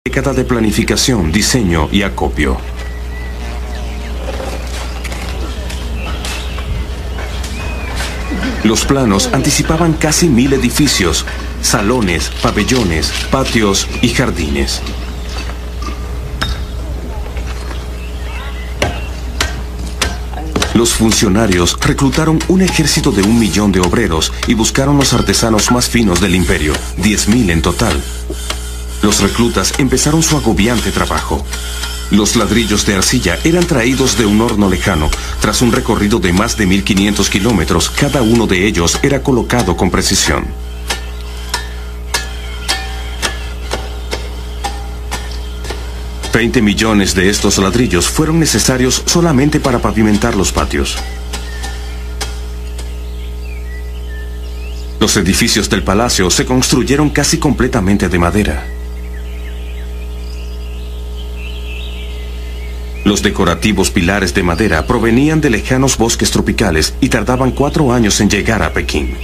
década de planificación, diseño y acopio. Los planos anticipaban casi 1000 edificios, salones, pabellones, patios y jardines. Los funcionarios reclutaron un ejército de 1 millón de obreros y buscaron los artesanos más finos del imperio, 10.000 en total. Los reclutas empezaron su agobiante trabajo. Los ladrillos de arcilla eran traídos de un horno lejano. Tras un recorrido de más de 1500 kilómetros, cada uno de ellos era colocado con precisión. $20 millones de estos ladrillos fueron necesarios solamente para pavimentar los patios. Los edificios del palacio se construyeron casi completamente de madera. Los decorativos pilares de madera provenían de lejanos bosques tropicales y tardaban 4 años en llegar a Pekín.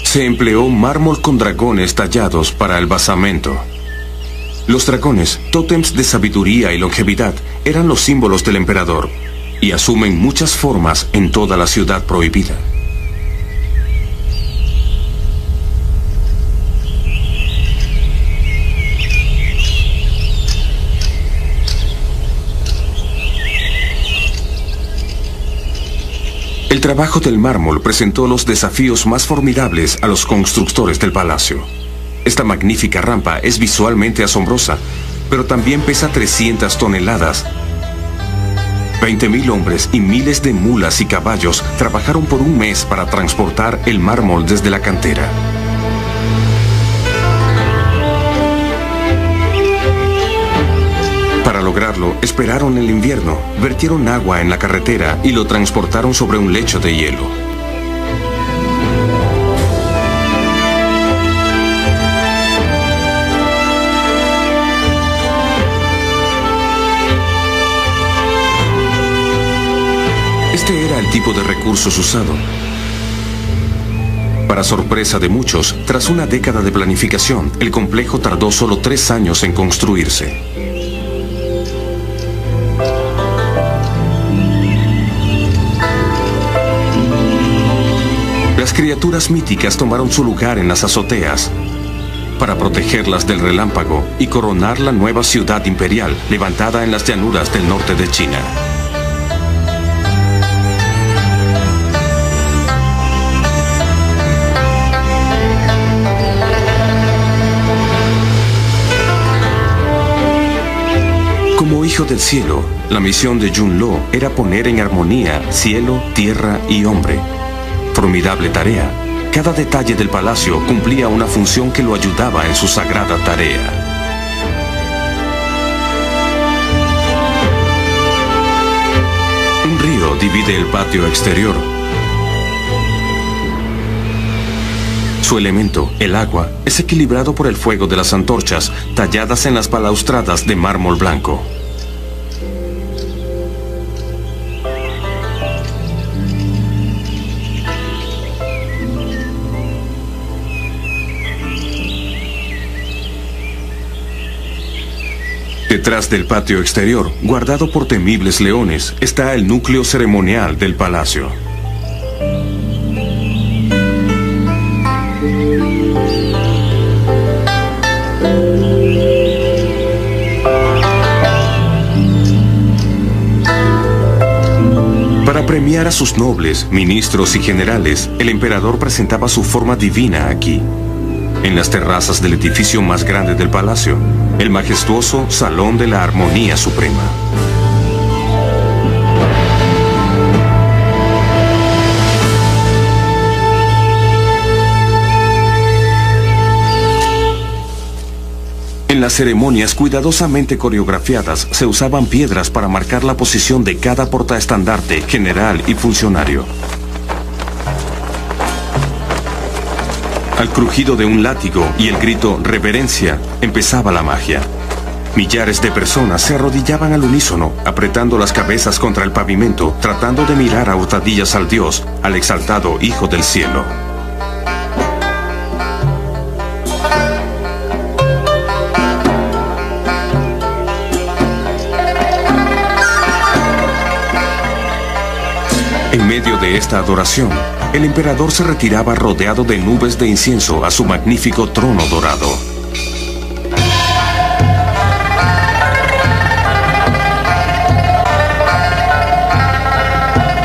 Se empleó mármol con dragones tallados para el basamento. Los dragones, tótems de sabiduría y longevidad, eran los símbolos del emperador y asumen muchas formas en toda la ciudad prohibida. El trabajo del mármol presentó los desafíos más formidables a los constructores del palacio. Esta magnífica rampa es visualmente asombrosa, pero también pesa 300 toneladas. 20.000 hombres y miles de mulas y caballos trabajaron por 1 mes para transportar el mármol desde la cantera. Para lograrlo, esperaron el invierno, vertieron agua en la carretera y lo transportaron sobre un lecho de hielo. Este era el tipo de recursos usado. Para sorpresa de muchos, tras una década de planificación, el complejo tardó solo 3 años en construirse. Las criaturas míticas tomaron su lugar en las azoteas para protegerlas del relámpago y coronar la nueva ciudad imperial levantada en las llanuras del norte de China. Como hijo del cielo, la misión de Yun-Lo era poner en armonía cielo, tierra y hombre. Formidable tarea. Cada detalle del palacio cumplía una función que lo ayudaba en su sagrada tarea. Un río divide el patio exterior. Su elemento, el agua, es equilibrado por el fuego de las antorchas talladas en las balaustradas de mármol blanco. Detrás del patio exterior, guardado por temibles leones, está el núcleo ceremonial del palacio. Para premiar a sus nobles, ministros y generales, el emperador presentaba su forma divina aquí, en las terrazas del edificio más grande del palacio, el majestuoso Salón de la Armonía Suprema. En las ceremonias cuidadosamente coreografiadas se usaban piedras para marcar la posición de cada portaestandarte, general y funcionario. Al crujido de un látigo y el grito «reverencia» empezaba la magia. Millares de personas se arrodillaban al unísono, apretando las cabezas contra el pavimento, tratando de mirar a hurtadillas al dios, al exaltado Hijo del Cielo. En medio de esta adoración, el emperador se retiraba rodeado de nubes de incienso a su magnífico trono dorado.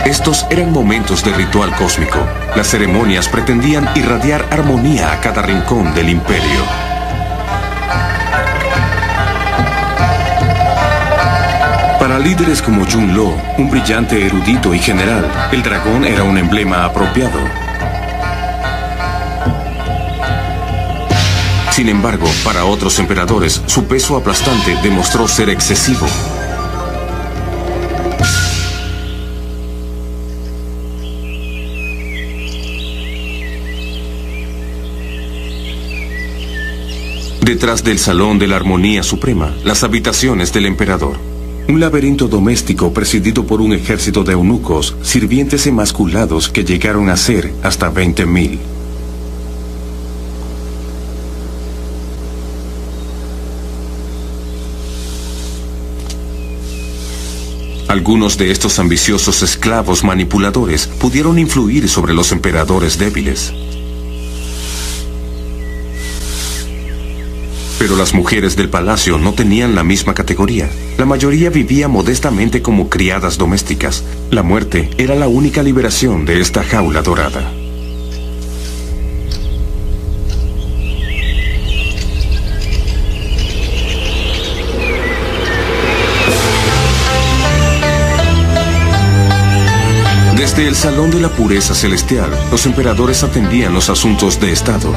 Estos eran momentos de ritual cósmico. Las ceremonias pretendían irradiar armonía a cada rincón del imperio. Para líderes como Junloo, un brillante erudito y general, el dragón era un emblema apropiado. Sin embargo, para otros emperadores, su peso aplastante demostró ser excesivo. Detrás del Salón de la Armonía Suprema, las habitaciones del emperador. Un laberinto doméstico presidido por un ejército de eunucos, sirvientes emasculados que llegaron a ser hasta 20.000. Algunos de estos ambiciosos esclavos manipuladores pudieron influir sobre los emperadores débiles. Pero las mujeres del palacio no tenían la misma categoría. La mayoría vivía modestamente como criadas domésticas. La muerte era la única liberación de esta jaula dorada. Desde el Salón de la Pureza Celestial, los emperadores atendían los asuntos de Estado.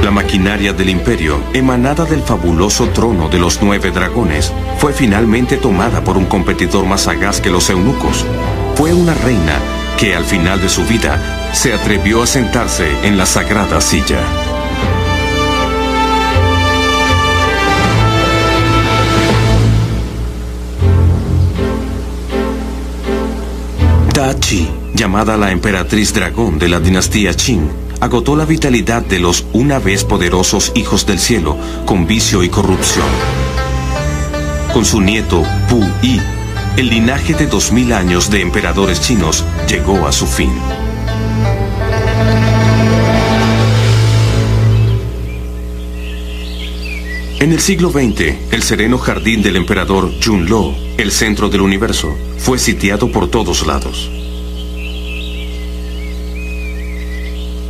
La maquinaria del imperio, emanada del fabuloso trono de los 9 dragones, fue finalmente tomada por un competidor más sagaz que los eunucos. Fue una reina que, al final de su vida, se atrevió a sentarse en la sagrada silla. Ta Chi, llamada la emperatriz dragón de la dinastía Qin, agotó la vitalidad de los una vez poderosos hijos del cielo con vicio y corrupción. Con su nieto, Pu Yi, el linaje de 2000 años de emperadores chinos llegó a su fin. En el siglo XX, el sereno jardín del emperador Junloo, el centro del universo, fue sitiado por todos lados.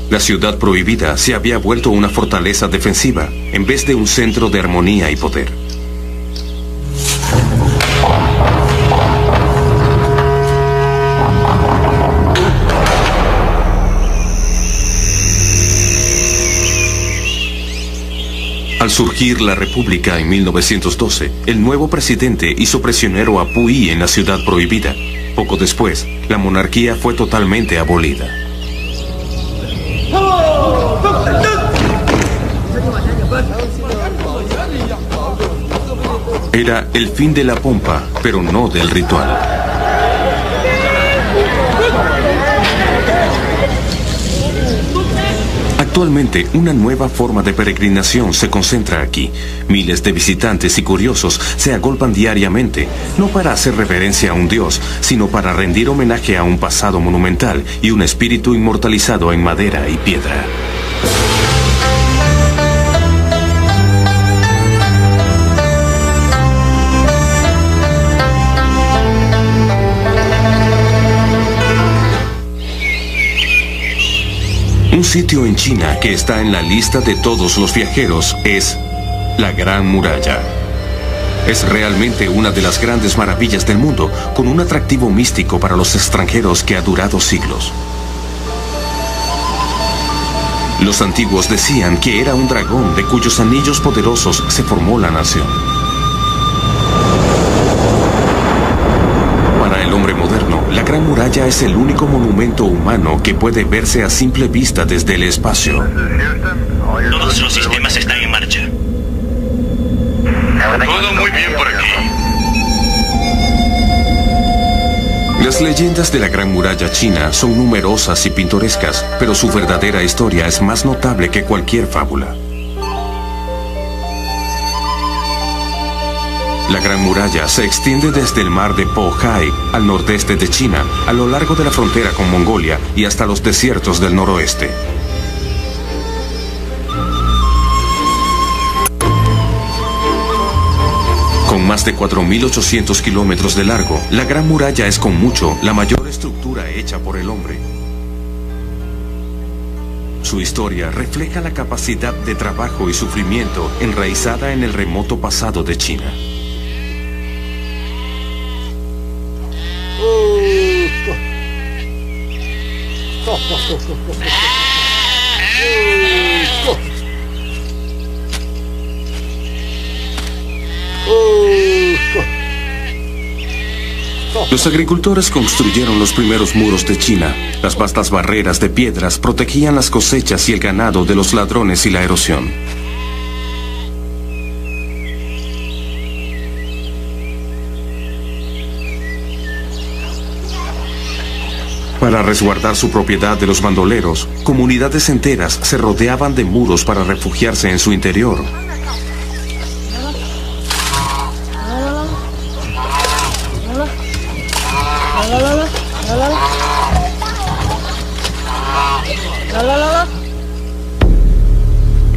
La ciudad prohibida se había vuelto una fortaleza defensiva en vez de un centro de armonía y poder. Al surgir la República en 1912, el nuevo presidente hizo prisionero a Pu Yi en la ciudad prohibida. Poco después, la monarquía fue totalmente abolida. Era el fin de la pompa, pero no del ritual. Actualmente, una nueva forma de peregrinación se concentra aquí. Miles de visitantes y curiosos se agolpan diariamente, no para hacer reverencia a un dios, sino para rendir homenaje a un pasado monumental y un espíritu inmortalizado en madera y piedra. Un sitio en China que está en la lista de todos los viajeros es la Gran Muralla. Es realmente una de las grandes maravillas del mundo, con un atractivo místico para los extranjeros que ha durado siglos. Los antiguos decían que era un dragón de cuyos anillos poderosos se formó la nación. Para el hombre moderno, la Gran Muralla es el único monumento humano que puede verse a simple vista desde el espacio. Todos los sistemas están en marcha. Todo muy bien por aquí. Las leyendas de la Gran Muralla china son numerosas y pintorescas, pero su verdadera historia es más notable que cualquier fábula. La Gran Muralla se extiende desde el mar de Po-Hai al nordeste de China, a lo largo de la frontera con Mongolia y hasta los desiertos del noroeste. Con más de 4.800 kilómetros de largo, la Gran Muralla es con mucho la mayor estructura hecha por el hombre. Su historia refleja la capacidad de trabajo y sufrimiento enraizada en el remoto pasado de China. Los agricultores construyeron los primeros muros de China. Las vastas barreras de piedras protegían las cosechas y el ganado de los ladrones y la erosión. Para resguardar su propiedad de los bandoleros, comunidades enteras se rodeaban de muros para refugiarse en su interior.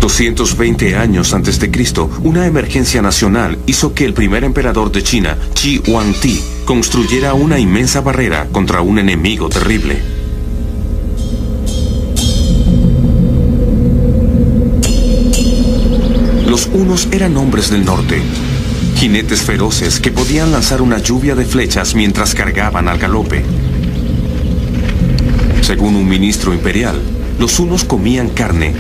$220 años antes de Cristo, una emergencia nacional hizo que el primer emperador de China, Shi Huangdi, construyera una inmensa barrera contra un enemigo terrible. Los hunos eran hombres del norte, jinetes feroces que podían lanzar una lluvia de flechas mientras cargaban al galope. Según un ministro imperial, los hunos comían carne,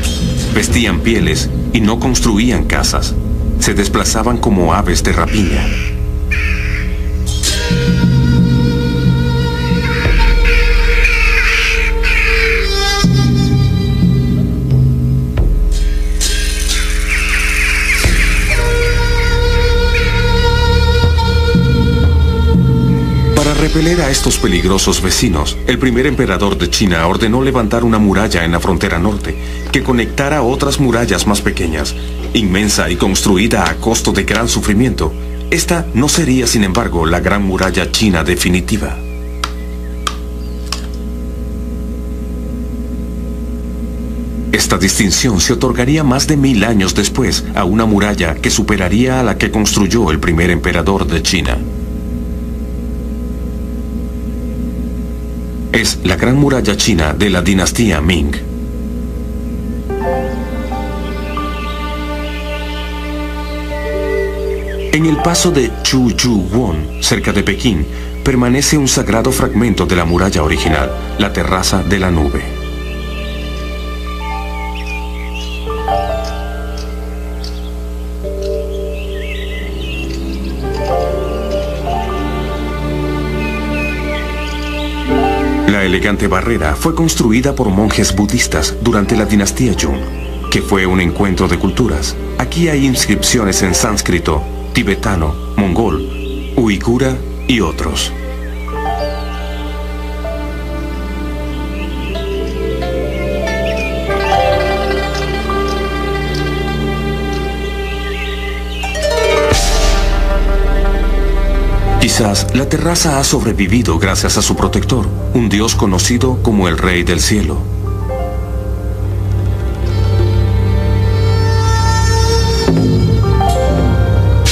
vestían pieles y no construían casas. Se desplazaban como aves de rapiña. Para repeler a estos peligrosos vecinos, el primer emperador de China ordenó levantar una muralla en la frontera norte, que conectara a otras murallas más pequeñas. Inmensa y construida a costo de gran sufrimiento, esta no sería, sin embargo, la Gran Muralla China definitiva. Esta distinción se otorgaría más de 1000 años después a una muralla que superaría a la que construyó el primer emperador de China. Es la Gran Muralla China de la dinastía Ming. En el paso de Chu-Yu-Won, cerca de Pekín, permanece un sagrado fragmento de la muralla original, la terraza de la nube. La elegante barrera fue construida por monjes budistas durante la dinastía Jung, que fue un encuentro de culturas. Aquí hay inscripciones en sánscrito, tibetano, mongol, uigura y otros. Quizás la terraza ha sobrevivido gracias a su protector, un dios conocido como el Rey del Cielo.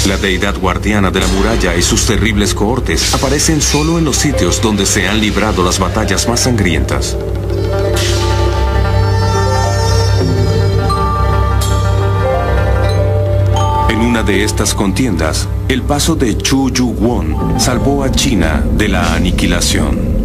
La deidad guardiana de la muralla y sus terribles cohortes aparecen solo en los sitios donde se han librado las batallas más sangrientas. En una de estas contiendas, el paso de Chu-Yu-Won salvó a China de la aniquilación.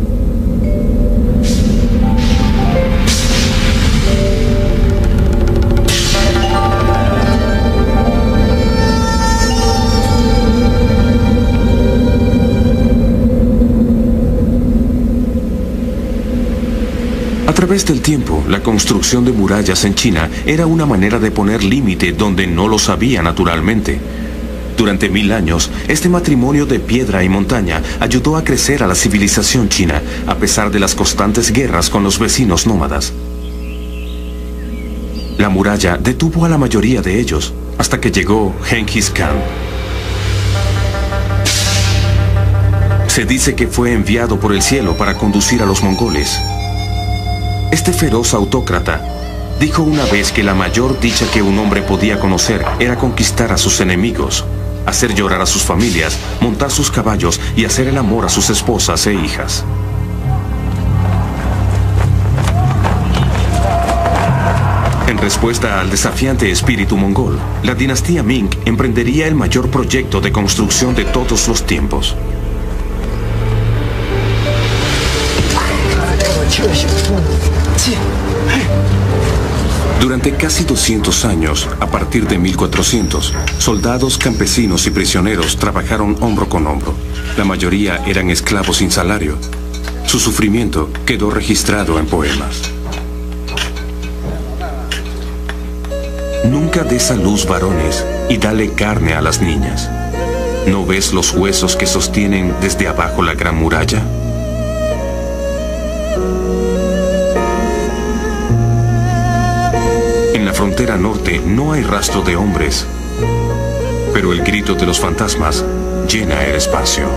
A través del tiempo, la construcción de murallas en China era una manera de poner límite donde no los había naturalmente. Durante 1000 años, este matrimonio de piedra y montaña ayudó a crecer a la civilización china, a pesar de las constantes guerras con los vecinos nómadas. La muralla detuvo a la mayoría de ellos, hasta que llegó Genghis Khan. Se dice que fue enviado por el cielo para conducir a los mongoles. Este feroz autócrata dijo una vez que la mayor dicha que un hombre podía conocer era conquistar a sus enemigos, hacer llorar a sus familias, montar sus caballos y hacer el amor a sus esposas e hijas. En respuesta al desafiante espíritu mongol, la dinastía Ming emprendería el mayor proyecto de construcción de todos los tiempos. Durante casi 200 años, a partir de 1400, soldados, campesinos y prisioneros trabajaron hombro con hombro. La mayoría eran esclavos sin salario. Su sufrimiento quedó registrado en poemas. Nunca des a luz varones y dale carne a las niñas. ¿No ves los huesos que sostienen desde abajo la gran muralla? En la frontera norte no hay rastro de hombres, pero el grito de los fantasmas llena el espacio.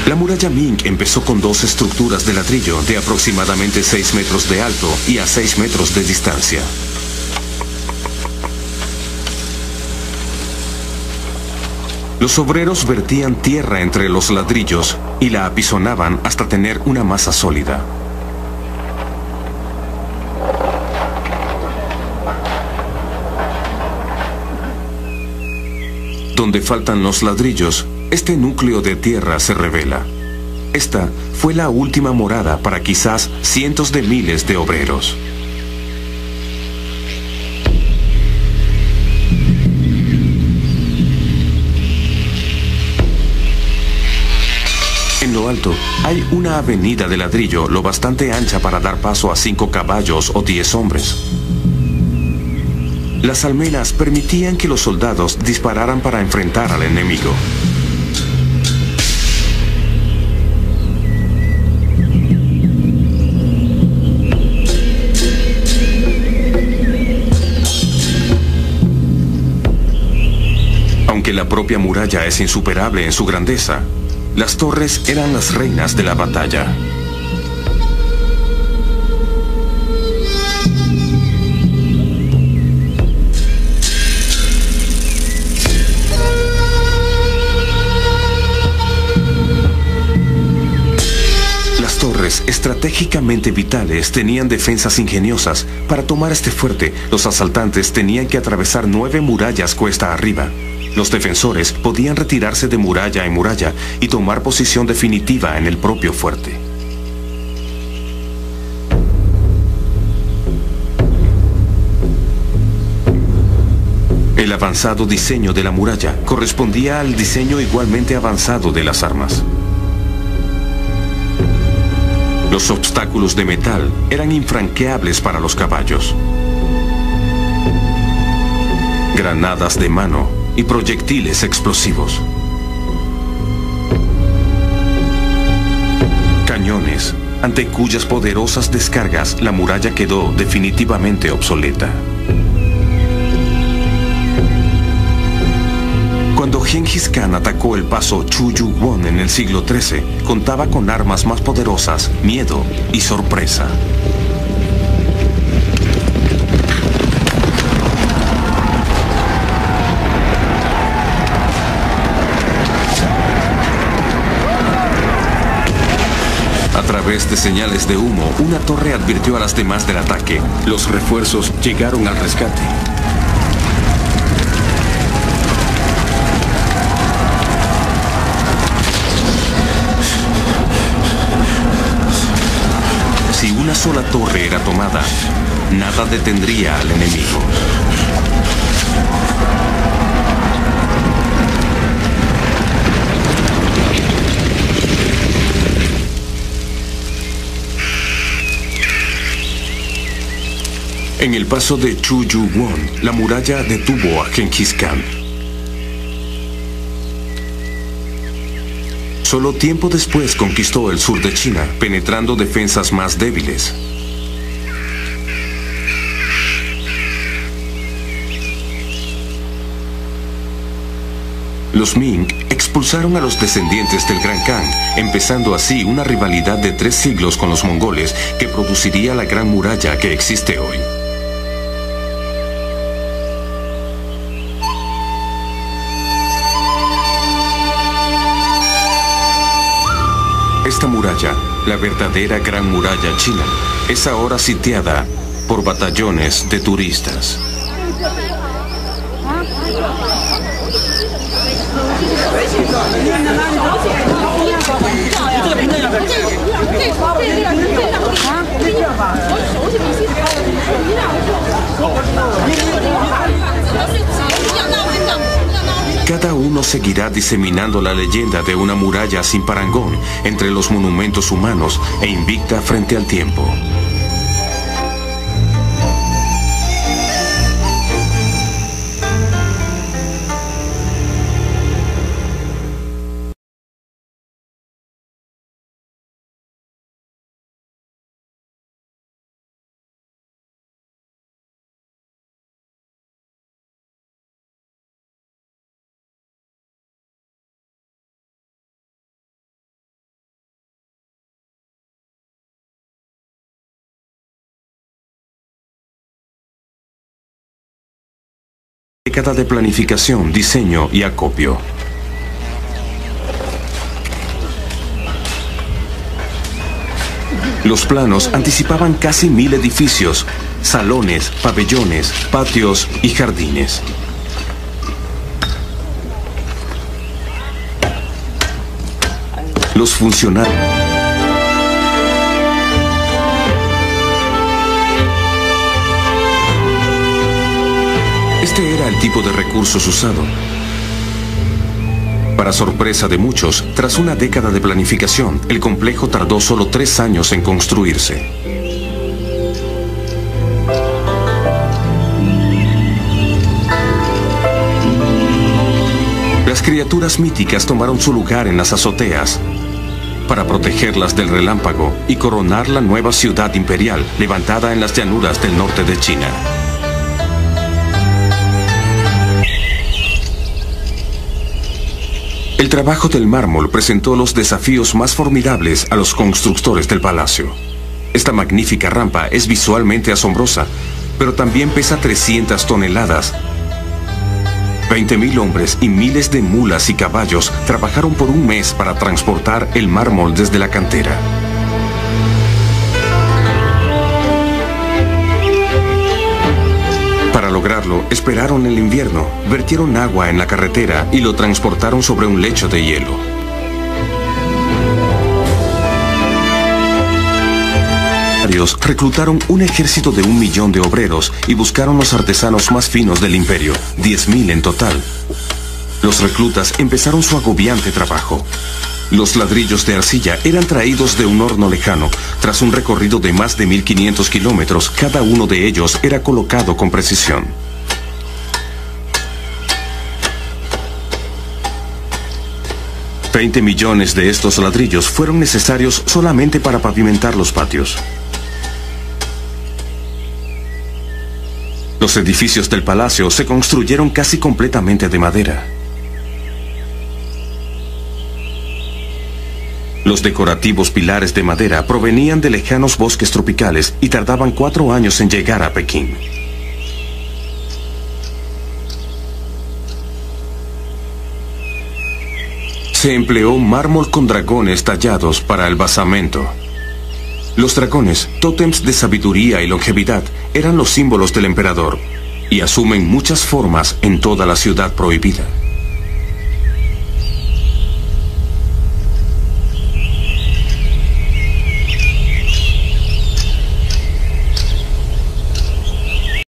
La muralla Ming empezó con 2 estructuras de ladrillo de aproximadamente 6 metros de alto y a 6 metros de distancia. Los obreros vertían tierra entre los ladrillos y la apisonaban hasta tener una masa sólida. Donde faltan los ladrillos, este núcleo de tierra se revela. Esta fue la última morada para quizás cientos de miles de obreros. En lo alto hay una avenida de ladrillo lo bastante ancha para dar paso a 5 caballos o 10 hombres. Las almenas permitían que los soldados dispararan para enfrentar al enemigo. Aunque la propia muralla es insuperable en su grandeza, las torres eran las reinas de la batalla. Las torres, estratégicamente vitales, tenían defensas ingeniosas. Para tomar este fuerte, los asaltantes tenían que atravesar 9 murallas cuesta arriba. Los defensores podían retirarse de muralla en muralla y tomar posición definitiva en el propio fuerte. El avanzado diseño de la muralla correspondía al diseño igualmente avanzado de las armas. Los obstáculos de metal eran infranqueables para los caballos. Granadas de mano y proyectiles explosivos. Cañones, ante cuyas poderosas descargas la muralla quedó definitivamente obsoleta. Cuando Genghis Khan atacó el paso Chuyuwon en el siglo XIII, contaba con armas más poderosas, miedo y sorpresa. A través de señales de humo, una torre advirtió a las demás del ataque. Los refuerzos llegaron al rescate. Si una sola torre era tomada, nada detendría al enemigo. En el paso de Chuyuwon, la muralla detuvo a Genghis Khan. Solo tiempo después conquistó el sur de China, penetrando defensas más débiles. Los Ming expulsaron a los descendientes del Gran Khan, empezando así una rivalidad de 3 siglos con los mongoles que produciría la Gran Muralla que existe hoy. Esta muralla, la verdadera Gran Muralla china, es ahora sitiada por batallones de turistas. Cada uno seguirá diseminando la leyenda de una muralla sin parangón entre los monumentos humanos e invicta frente al tiempo. Década de planificación, diseño y acopio. Los planos anticipaban casi 1000 edificios, salones, pabellones, patios y jardines. Los funcionarios Este era el tipo de recursos usado. Para sorpresa de muchos, tras una década de planificación, el complejo tardó solo 3 años en construirse. Las criaturas míticas tomaron su lugar en las azoteas para protegerlas del relámpago y coronar la nueva ciudad imperial levantada en las llanuras del norte de China. El trabajo del mármol presentó los desafíos más formidables a los constructores del palacio. Esta magnífica rampa es visualmente asombrosa, pero también pesa 300 toneladas. 20.000 hombres y miles de mulas y caballos trabajaron por un mes para transportar el mármol desde la cantera. Para lograrlo, esperaron el invierno, vertieron agua en la carretera y lo transportaron sobre un lecho de hielo. Reclutaron un ejército de 1 millón de obreros y buscaron los artesanos más finos del imperio, 10.000 en total. Los reclutas empezaron su agobiante trabajo. Los ladrillos de arcilla eran traídos de un horno lejano. Tras un recorrido de más de 1500 kilómetros, cada uno de ellos era colocado con precisión. $20 millones de estos ladrillos fueron necesarios solamente para pavimentar los patios. Los edificios del palacio se construyeron casi completamente de madera. Los decorativos pilares de madera provenían de lejanos bosques tropicales y tardaban 4 años en llegar a Pekín. Se empleó mármol con dragones tallados para el basamento. Los dragones, tótems de sabiduría y longevidad, eran los símbolos del emperador y asumen muchas formas en toda la ciudad prohibida.